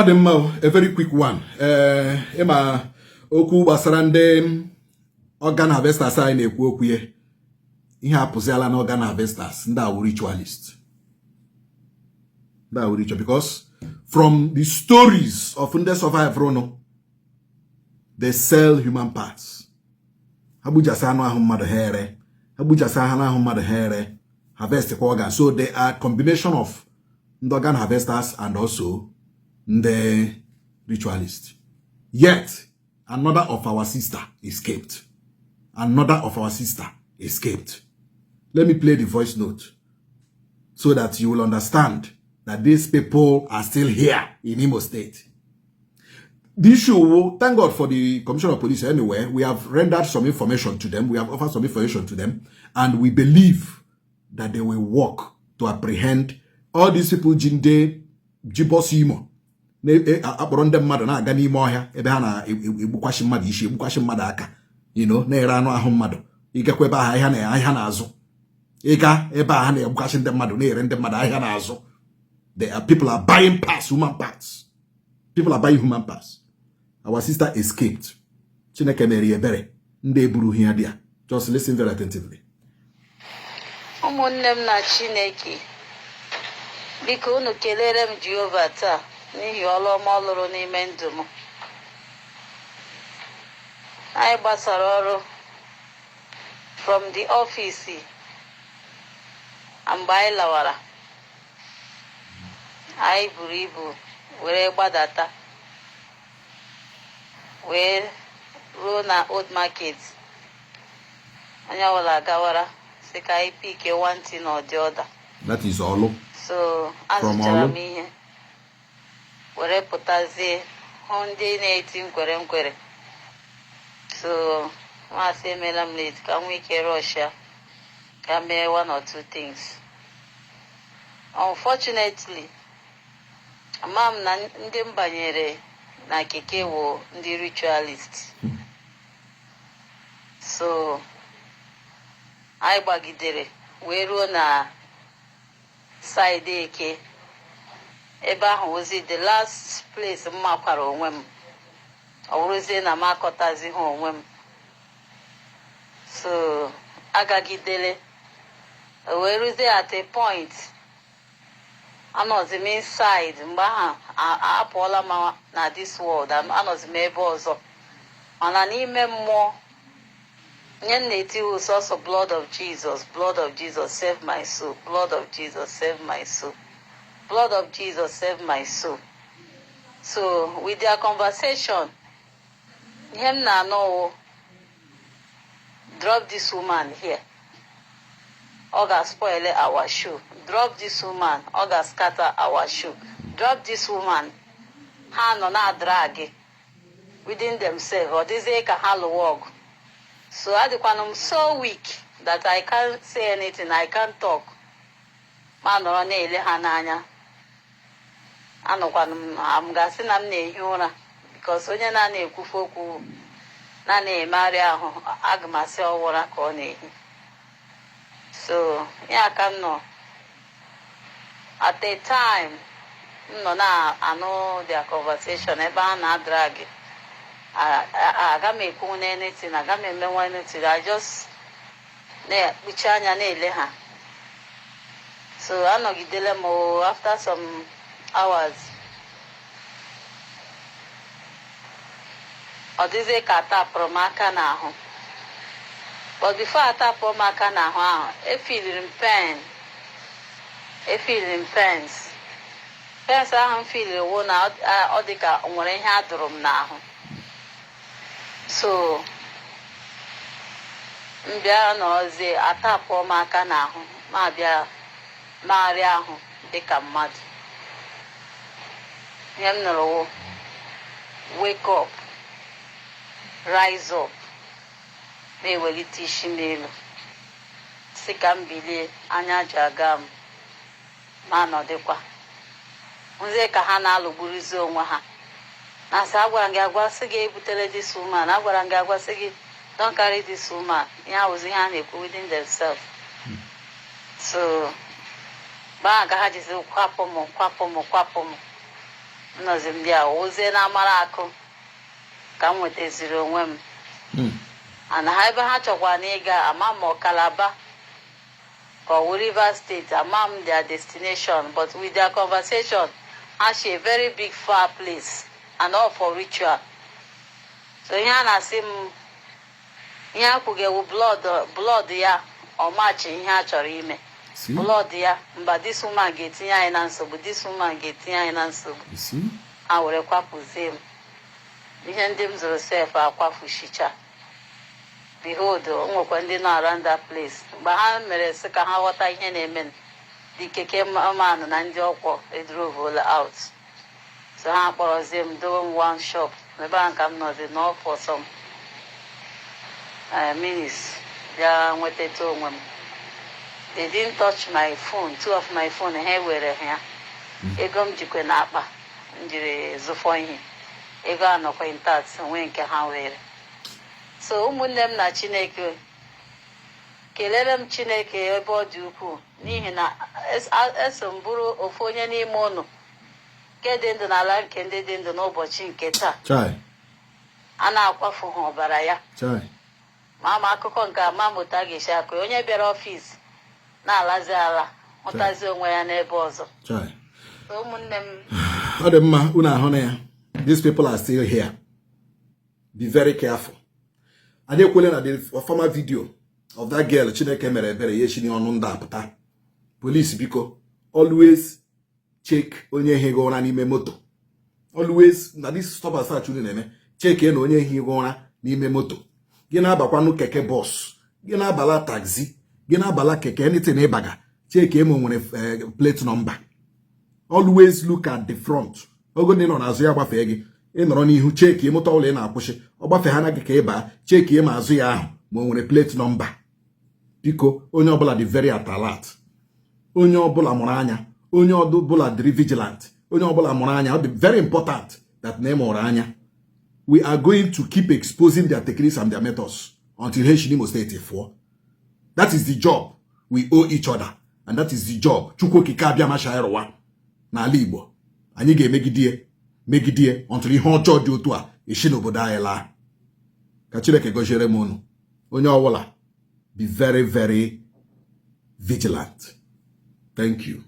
a very quick one. Emma Oku Basarande organ harvesters are in a quoque. Ihe apụziala na organ harvesters, ndị awụ ritualists. Ndị awụ ritual because from the stories of ndị survive Rono, they sell human parts. Habujasa anụ ahụ mmadụ here. Habujasa ahụ mmadụ here. Harvest organ. So they are a combination of ndị organ harvesters and also the ritualists. Yet another of our sister escaped. Another of our sister escaped. Let me play the voice note so that you will understand that these people are still here in Imo State. The issue, thank God for the Commissioner of Police anyway, we have rendered some information to them, we have offered some information to them, and we believe that they will work to apprehend all these people jinde jibosimo. Akpọrọ ndị mmadụ na-aga n'ime ọhịa ebe ha na-egbukwashi mmadụ ishi egbukwashi mmadụ aka, you know, na-ere anụ ahụ mmadụ. Igakwa ebe ahụ ahịa na-azụ. Ịga ebe ahụ na-egbukwashi ndị mmadụ na-ere ndị mmadụ ahịa na-azụ. People are buying parts, human parts. People are buying human parts. Our sister escaped. Chineke mere ebere. Ndị eburu ihe dị ya. Just listen very attentively. Ụmụnne m na Chineke, biko unu kelere m Jehova taa n'ihi ọlụ ọma ọ lụrụ n'ime ndụ m. Anyị gbasara ọrụ from the office mgbe anyị lawara. Anyị buru ibu were gbadata wee ruo na old market. Anya wala gawara sị ka anyị pick one thing or the other. That is all. So azụchara m ihe were pụtazie hụ ndị na-eti nkwere. So masị emela m late ka m nwee ike Russia ka mee one or two things. Unfortunately, ama m na ndị m banyere na keke wo ndị ritualists. So anyị gbagidere wee ruo na side eke ebe ahụ ozi the last place m makwara onwe m. Ọ bụrụzie na m akọtazi ha onwe m. So agagidele wee ruzie at a point anọzi m inside mgbe ahụ apụọla m na this world, anọzi m ebe ọzọ mana n'ime mmụọ nye na-eti sọsọ blood of Jesus save my soul, blood of Jesus save my soul, blood of Jesus save my soul. So with their conversation ihe m na-anọ drop this woman here, ọ ga-spoil our show. Drop this woman, ọ ga-scatter our show. Drop this woman. Ha nọ na drag within themselves. Ọ dịzie ka ha lụọ ọgụ. So I'm so weak that I can't say anything, I can't talk. Ma nọrọ na-ele ha n'anya. Anọkwanụ m ga-asị na m na-ehi ụra because onye na-ekwufe okwu na-emegharị ahụ aga m asị ọwụra ka ọ na-ehi. So yeah, I can know. At the time, I know their conversation. Eba na drag. I got me cool anything. I got me anything. I just bichanya leha. So I know gidele after some hours. Odize kata promaka na ho. But before I tap on my can, I feel in pain. I feel in pains. Pains I am feeling one out of the car when I had room now. So, Mbia knows the tap on my can, Mabia Maria, become mad. Yamno, wake up, rise up. Na-ewelite isi n'elu si ka m bilie anya ji aga m ma nọdịkwa nze ka ha na-alụgburizi onwe ha na sị agwara m gị agwa sị gị ebutere this woman, agwara m gị agwa sị gị don't carry this woman. Ya ozi ha na-ekwu within themselves. So baa ka ha jizi kwapụ m nọzi m bịa ozie na amara akụ ka m nwetaziri onwe m ana ha ebe ha chọkwa na ịga ama m Calabar ka ọ Rivers State ama m their destination, but with their conversation actually a very big far place and all for ritual. So ihe a na-asị m ihe akwụgewu blood ya ọmachi ihe a chọrọ ime blood ya mba this woman ga-etinye anyị na nsogbu, this woman ga-etinye anyị na nsogbu, a were kwapụzie m ihe ndị m zụrụ sef akwafuchicha. Behold, o nwekwa ndị nọ around that place mgbe ha mere sị ka ha ghọta ihe na-eme dị keke manụ na ndị ọkwọ edrovola out. So ha kpọrọzie m dowe m one shop ebe ahụ ka m nọzi nọ for some minutes bịa nwetata onwe m. They didn't touch my phone, two of my phone ha were ha ego m jikwe n'akpa m jiri zụfọ ihe ego anọkwa intact nwee nke ha were. So ụmụnne m na Chineke kelere m Chineke ebe ọ dị ukwuu n'ihi na eso m bụrụ ofu onye n'ime ụnụ nke dị ndụ n'ala nke ndị dị ndụ n'ụbọchị nke taa a na-akwafu ha ọbara ya ma ama akụkọ nke ama mụta ga-esi akụ onye bịara ọfịs na-alazi ala hụtazi onwe ya n'ebe ọzọ. So ụmụnne m ọ dị mma unu ahụ na ya. These people are still here. Be very careful. I didn't call the former video of that girl Chineke mere ebere yeshini ọnụ ndị apụta. Police biko always check onye ihe go na n'ime moto. Always na this stop and search unu na-eme check na onye ihe go na n'ime moto. Gị na-abakwanu keke bus, gị na-abala taxi, gị na-abala keke anything ịbaga check emo nwere plate number. Always look at the front. Ogo ndị nọ n'azụ ya gbafee gị ị nọrọ n'ihu cheki moto ọbụla ị na-akwụsị ọ gbafee ha na gị ka ịba cheki ma azụ ya ahụ ma o nwere plate number. Biko onye ọbụla dị very alert, onye ọbụla mụrụ anya, onye ọbụla dị vigilant, onye ọbụla mụrụ anya. Ọ dị very important that na ịmụrụ anya. We are going to keep exposing their techniques and their methods until Imo State for. That is the job we owe each other, and that is the job Chukwu Okike abịa ma shaịrụwa n'ala Igbo. Anyị ga-emegidie until ihe ọjọọ dị otu a esi n'obodo anyị laa. Ka Chineke gọziere m unu. Onye ọbụla be very, very vigilant. Thank you.